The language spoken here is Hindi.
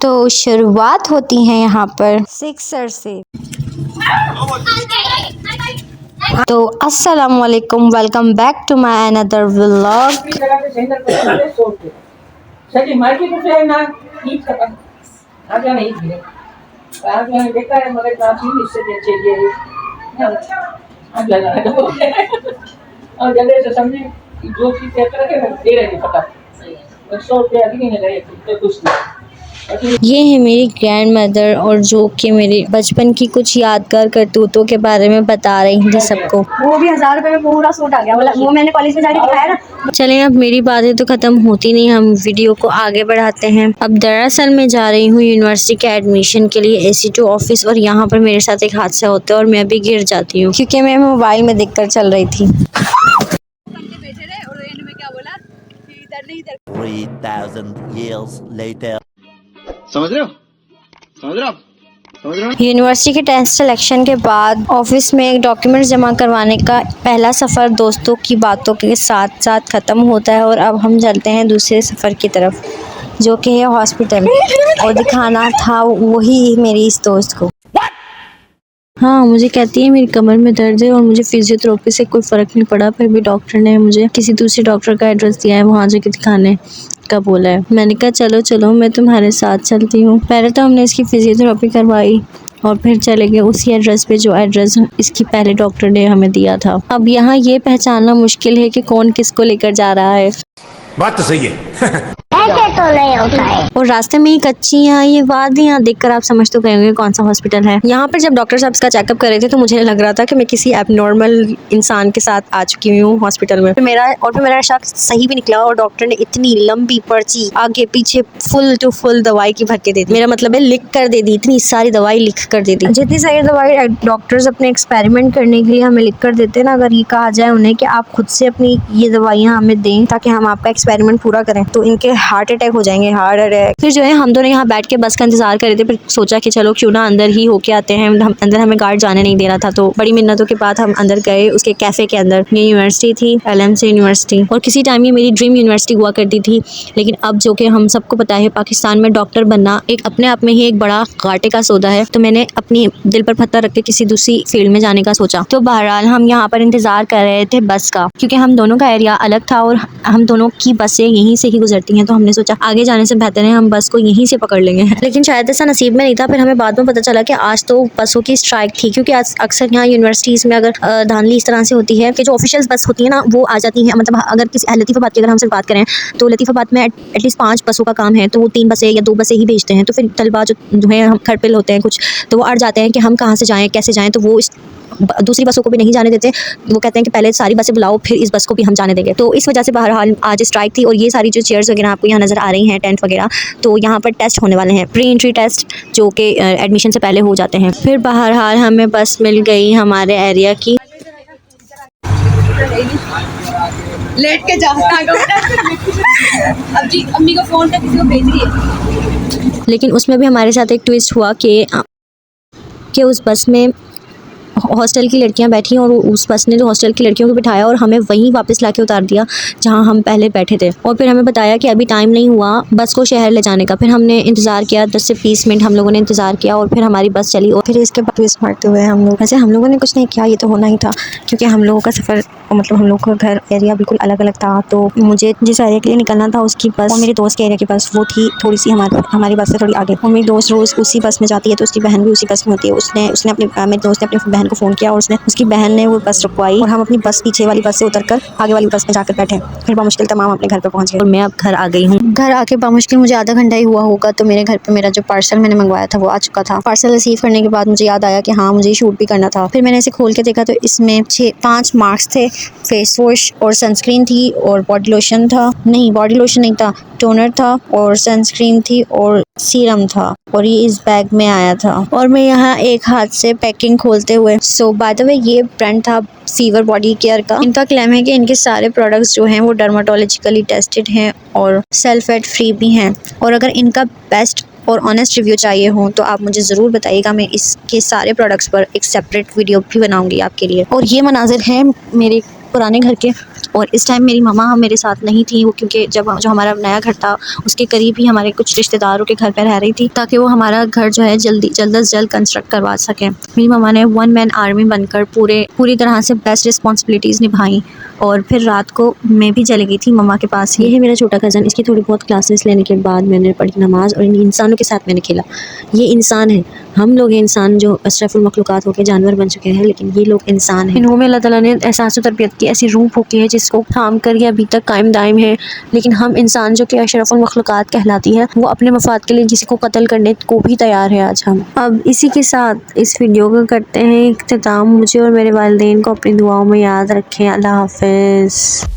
तो शुरुआत होती है यहाँ पर सिक्सर से। तो अस्सलाम वालेकुम, welcome back to my another vlog. ये है मेरी ग्रैंड मदर और जो कि मेरे बचपन की कुछ यादगार करतूतों के बारे में बता रही थी सबको। वो भी 1000 रुपए में पूरा सूट आ गया, वो मैंने कॉलेज में जाके दिखाया ना। चलें, अब मेरी बातें तो ख़त्म होती नहीं, हम वीडियो को आगे बढ़ाते हैं। अब दरअसल मैं जा रही हूँ यूनिवर्सिटी के एडमिशन के लिए AC2 ऑफिस, और यहाँ पर मेरे साथ एक हादसा होता है और मैं भी गिर जाती हूँ क्योंकि मैं मोबाइल में देखकर चल रही थी। 3000 years later. समझ रहे हो? समझ रहे हो आप? समझ रहे हो? यूनिवर्सिटी के टेस्ट सिलेक्शन के बाद ऑफिस में एक डॉक्यूमेंट्स जमा करवाने का पहला सफ़र दोस्तों की बातों के साथ साथ ख़त्म होता है और अब हम चलते हैं दूसरे सफ़र की तरफ, जो कि है हॉस्पिटल, और दिखाना था वही मेरी इस दोस्त को। हाँ, मुझे कहती है मेरी कमर में दर्द है और मुझे फिजियोथेरेपी से कोई फ़र्क नहीं पड़ा, फिर भी डॉक्टर ने मुझे किसी दूसरे डॉक्टर का एड्रेस दिया है, वहाँ जाके दिखाने का बोला है। मैंने कहा चलो चलो मैं तुम्हारे साथ चलती हूँ। पहले तो हमने इसकी फिजियोथेरेपी करवाई और फिर चले गए उसी एड्रेस पे जो एड्रेस इसकी पहले डॉक्टर ने हमें दिया था। अब यहाँ ये पहचानना मुश्किल है कि कौन किसको लेकर जा रहा है। बात तो सही है। ऐसे तो नहीं होता है। और रास्ते में ही कच्ची ये वादियाँ देखकर आप समझ तो गए होंगे कौन सा हॉस्पिटल है। यहाँ पर जब डॉक्टर साहब इसका चेकअप कर रहे थे तो मुझे लग रहा था कि मैं किसी एबनॉर्मल इंसान के साथ आ चुकी हूँ हॉस्पिटल में। फिर मेरा शक सही भी निकला और डॉक्टर ने इतनी लंबी पर्ची आगे पीछे फुल टू फुल दवाई की भर के दे दी। मेरा मतलब है लिख कर दे दी, इतनी सारी दवाई लिख कर दे दी। जितनी सारी दवाई डॉक्टर्स अपने एक्सपेरिमेंट करने के लिए हमें लिख कर देते हैं ना, अगर ये कहा जाए उन्हें कि आप खुद से अपनी ये दवाइयाँ हमें दें ताकि हम आपका एक्सपेरिमेंट पूरा करें, तो इनके हार्ट अटैक हो जाएंगे, हार्ट अटैक। फिर जो है हम दोनों यहाँ बैठ के बस का इंतजार कर रहे थे, फिर सोचा कि चलो क्यों ना अंदर ही होके आते हैं। अंदर हमें गार्ड जाने नहीं दे रहा था, तो बड़ी मिन्नतों के बाद हम अंदर गए उसके कैफे के अंदर। ये यूनिवर्सिटी थी, LMC यूनिवर्सिटी, और किसी टाइम ये मेरी ड्रीम यूनिवर्सिटी हुआ करती थी, लेकिन अब जो कि हम सबको पता है पाकिस्तान में डॉक्टर बनना एक अपने आप में ही एक बड़ा घाटे का सौदा है, तो मैंने अपनी दिल पर पत्थर रख के किसी दूसरी फील्ड में जाने का सोचा। तो बहरहाल हम यहाँ पर इंतजार कर रहे थे बस का, क्योंकि हम दोनों का एरिया अलग था और हम दोनों की बसें यहीं से ही गुजरती हैं, तो हमने सोचा आगे जाने से बेहतर है हम बस को यहीं से पकड़ लेंगे। लेकिन शायद ऐसा नसीब में नहीं था। फिर हमें बाद में पता चला कि आज तो बसों की स्ट्राइक थी, क्योंकि आज अक्सर यहाँ यूनिवर्सिटीज़ में अगर धांधली इस तरह से होती है कि जो ऑफिशियल बस होती है ना वो आ जाती है, मतलब अगर किसी लतीफ़ाबाद की अगर हम सिर्फ बात करें तो लतीफ़ाबाद में एटलीस्ट 5 बसों का काम है, तो वो 3 बसें या 2 बसें ही भेजते हैं। तो फिर तलबा जो है हम घर पे होते हैं कुछ, तो वो अड़ जाते हैं कि हम कहाँ से जाएँ कैसे जाएँ, तो वो दूसरी बसों को भी नहीं जाने देते। वो कहते हैं कि पहले सारी बसें बुलाओ फिर इस बस को भी हम जाने देंगे। तो इस वजह से बहरहाल आज स्ट्राइक थी। और ये सारी जो चेयर्स वगैरह आपको यहाँ नज़र आ रही हैं, टेंट वगैरह, तो यहाँ पर टेस्ट होने वाले हैं, प्री एंट्री टेस्ट जो कि एडमिशन से पहले हो जाते हैं। फिर बहरहाल हमें बस मिल गई हमारे एरिया की। लेट के जाता अब जी अम्मी को फोन कर किसी को भेज रही है। लेकिन उसमें भी हमारे साथ एक ट्विस्ट हुआ कि उस बस में हॉस्टल की लड़कियां बैठी और उस बस ने जो हॉस्टल की लड़कियों को बिठाया और हमें वहीं वापस लाके उतार दिया जहां हम पहले बैठे थे। और फिर हमें बताया कि अभी टाइम नहीं हुआ बस को शहर ले जाने का। फिर हमने इंतज़ार किया 10 से 20 मिनट हम लोगों ने इंतज़ार किया और फिर हमारी बस चली। और फिर इसके बाद ट्विस्ट मारते हुए हम लोगों ने कुछ नहीं किया, ये तो होना ही था, क्योंकि हम लोगों का सफ़र मतलब हम लोग का घर एरिया बिल्कुल अलग अलग था। तो मुझे जिस एरिया के लिए निकलना था उसकी बस और मेरे दोस्त के एरिया की बस वो थी थोड़ी सी हमारी बस से थोड़ी आगे। और मेरी दोस्त रोज़ उसी बस में जाती है, तो उसकी बहन भी उसी बस में होती है। उसने मेरे दोस्त ने अपनी बहन को फ़ोन किया और उसकी बहन ने वो बस रुकवाई और हम अपनी बस पीछे वाली बस से उतरकर आगे वाली बस में जाकर बैठे। फिर बामुश्किल तमाम अपने घर पे पहुंच गए और मैं अब घर आ गई हूँ। घर आके बामुश्किल मुझे आधा घंटा ही हुआ होगा, तो मेरे घर पे मेरा जो पार्सल मैंने मंगवाया था वो आ चुका था। पार्सल रिसीव करने के बाद मुझे याद आया कि हाँ मुझे शूट भी करना था। फिर मैंने इसे खोल के देखा तो इसमें 5 मास्क थे, फेस वॉश और सनस्क्रीन थी और बॉडी लोशन था, नहीं बॉडी लोशन नहीं था, टोनर था और सनस्क्रीन थी और सीरम था, और ये इस बैग में आया था। और मैं यहाँ एक हाथ से पैकिंग खोलते हुए, सो बाय द वे ये ब्रांड था फीवर बॉडी केयर का। इनका क्लेम है कि इनके सारे प्रोडक्ट्स जो हैं वो डर्माटोलॉजिकली टेस्टेड हैं और सेल्फेट फ्री भी हैं। और अगर इनका बेस्ट और ऑनेस्ट रिव्यू चाहिए हो तो आप मुझे ज़रूर बताइएगा, मैं इसके सारे प्रोडक्ट्स पर एक सेपरेट वीडियो भी बनाऊंगी आपके लिए। और ये मनाजिर हैं मेरे पुराने घर के, और इस टाइम मेरी ममा मेरे साथ नहीं थी, वो क्योंकि जब जो हमारा नया घर था उसके करीब ही हमारे कुछ रिश्तेदारों के घर पर रह रही थी, ताकि वो हमारा घर जो है जल्द से जल्द कंस्ट्रक्ट करवा सकें। मेरी ममा ने 1 मैन आर्मी बनकर पूरी तरह से बेस्ट रिस्पॉन्सिबिलिटीज़ निभाई, और फिर रात को मैं भी चली गई थी ममा के पास। ये है मेरा छोटा कज़न, इसकी थोड़ी बहुत क्लासेस लेने के बाद मैंने पढ़ी नमाज़ और इन इंसानों के साथ मैंने खेला। ये इंसान है, हम लोग इंसान जो अशरफुल मखलूक़ात होकर जानवर बन चुके हैं, लेकिन ये लोग इंसान हैं। इन्हों में अल्लाह ताला ने एहसास तरबियत की ऐसी रूह फूकी है जिसको थाम कर ये अभी तक कायम दायम है। लेकिन हम इंसान जो कि अशरफुल मखलूक़ात कहलाती है, वो अपने मफाद के लिए किसी को कत्ल करने को भी तैयार है आज हम। अब इसी के साथ इस वीडियो को करते हैं इख्तिताम। मुझे और मेरे वालिदैन को अपनी दुआओं में याद रखें। अल्लाह हाफ़िज़।